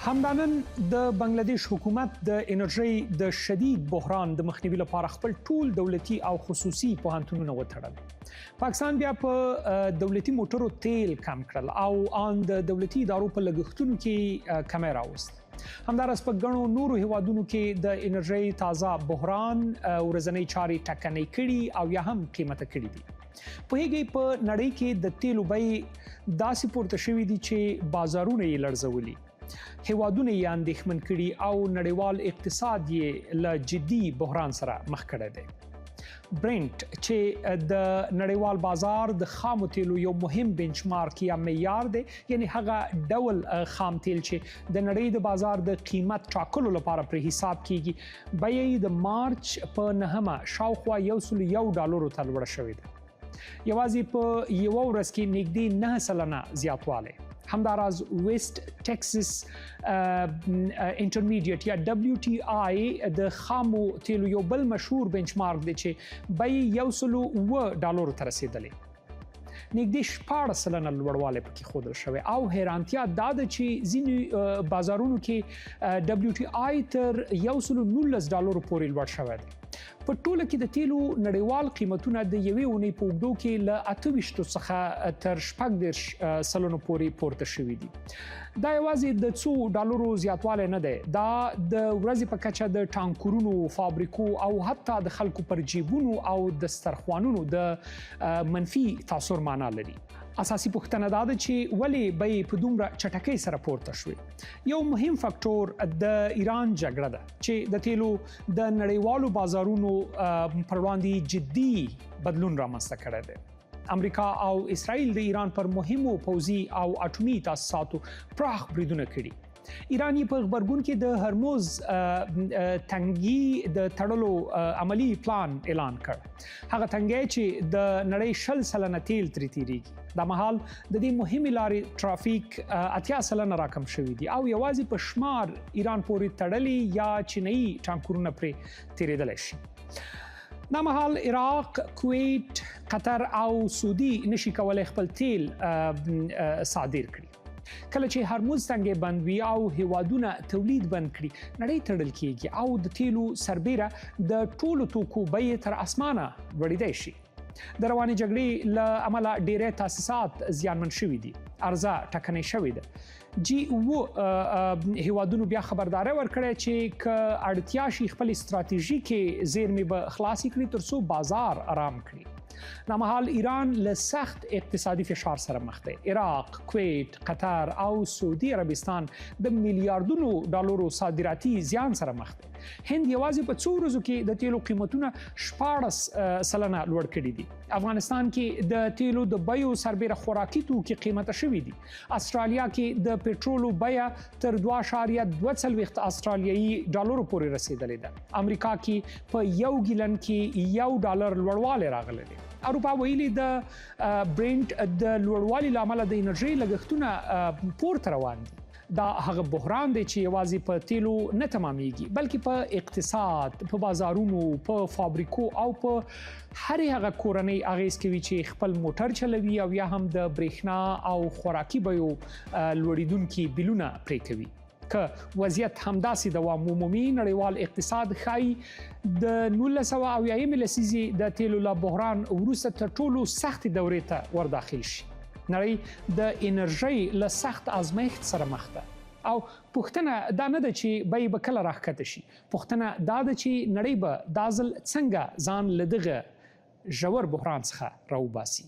همدانن د بنگلاديش حکومت د انرژي د شدید بحران د مخنیوي لپاره خپل ټول دولتي او خصوصي پوهنتونونه وتړل. پاکستان بیا په دولتي موټرو تیل کم کړل او ان د دولتي ادارو په لګښتونو کې کمی راوست. همدارس په ګڼو نورو هیوادونو کې د انرژي تازه بحران ورځنی چارې ټکنۍ کړي او یا هم قیمته کړي دي. په هغې په نړۍ کې د تیلو بیې داسې پورته شوي دي چې بازارونه یې لړزولي. هیوادونه یې اندېښمن کړي او نړیوال اقتصاد یې له جدي بحران سره مخ کړی دی. برنت چې د نړیوال بازار د خامو تیلو یو مهم بنچمارک یا معیار دی، یعنی هغه ډول خام تیل چې د نړۍ د بازار د قیمت ټاکلو لپاره پر حساب کیږي، بیه یې د مارچ په 9 شاوخوا $101 ته لوړه شوې ده. یوازې په یوه ورځ کې نږدې 9% زیاتوالی. همداراز ویسٹ ټکساس انټرمیډیټ یا WTI د خامو تیلو یو بل مشهور بنچمارک دی چې بیې $107 ته رسیدلې. نږدې 14% لوړوالی پکې ښودل شوی او حیرانتیا دا ده چې ځینې بازارونو کې WTI تر $119 پورې لوړ شوی دی. په ټوله کې د تیلو نړیوال قیمتونه د یوې اونۍ په اوږدو کې له 28 څخه تر 14% پورې پورته شوي دي. دا یوازې د څو ډالرو زیاتوالی نه دی، دا د ورځې په کچه د ټانکرونو، فابریکو او حتی د خلکو پر جیبونو او دسترخوانونو د منفي تاثر معنا لري. اساسي پوښتنه دا ده چې ولې بیې په دومره چټکۍ سره پورته شوې. یو مهم فاکټور د ایران جګړه ده چې د تیلو د نړیوالو بازارونو پر وړاندې جدي بدلون رامنځته کړی دی. امریکا او اسرائیل د ایران پر مهمو پوځي او اټومي تاسیساتو پراخ بریدونه کړي. ایران یې په غبرګون کې د هرمز تنګي د تړلو عملی پلان اعلان کړ. هغه تنګی چې د نړۍ 60% تیل ترې تیریږي. دا مهال د دې مهمې لارې ټرافیک 80% راکم شوي دي او یوازې په شمار ایران پورې تړلي یا چینایي ټانکرونه پرې تیریدلی شي. دا مهال عراق، کویت، قطر او سعودي نشي کولای خپل تیل صادر کړي. کله چې هرمز تنګی بند وي او هیوادونه تولید بند کړي، نړۍ تړل کیږي او د تیلو سربیره د ټولو توکو بیې تر اسمانه لوړېدای شي. د روانې جګړې له امله ډېری تاسیسات زیانمن شوي دي، عرضه ټکنۍ شوې ده. G7 هیوادونو بیا خبرداری ورکړی چې که اړتیا شي خپل استراتیژیکې زیرمې به خلاصې کړي تر څو بازار آرام کړي. دا مهال ایران له سخت اقتصادي فشار سره مخ دی. عراق، کویت، قطر او سعودي عربستان د میلیارډونو ډالرو صادراتي زیان سره مخ دی. هند یوازې په څو ورځو کې د تیلو قیمتونه 14% لوړ کړي دي. افغانستان کې د تیلو د بیو سربیره خوراکي توکي قیمته شوي دي. استرالیا کې د پټرولو بیه تر 2.42 استرالیایي ډالرو پورې رسیدلې ده. امریکا کې په یو ګیلن کې $1 لوړوالی راغلی دی. اروپا ویلي د برنت د لوړوالي له امله د انرژۍ لګښتونه پورته روان دي. دا هغه بحران دی چې یوازې په تیلو نه تمامیږي، بلکې په اقتصاد، په بازارونو، په فابریکو او په هرې هغه کورنۍ اغیز کوي چې خپل موټر چلوي او یا هم د برېښنا او خوراکي بیو لوړېدونکي بیلونه پرې کوي. که وضعیت همداسې دوام ومومي، نړیوال اقتصاد ښایي د 1980 لسیزې د تیلو له بحران وروسته تر ټولو سختې دورې ته ورداخل شي. نړۍ د انرژۍ له سخت ازمایښت سره مخ ده او پوښتنه دا نه ده چې بیې به کله راښکته شي، پوښتنه دا ده چې نړۍ به دا ځل څنګه ځان له دغه ژور بحران څخه راوباسي.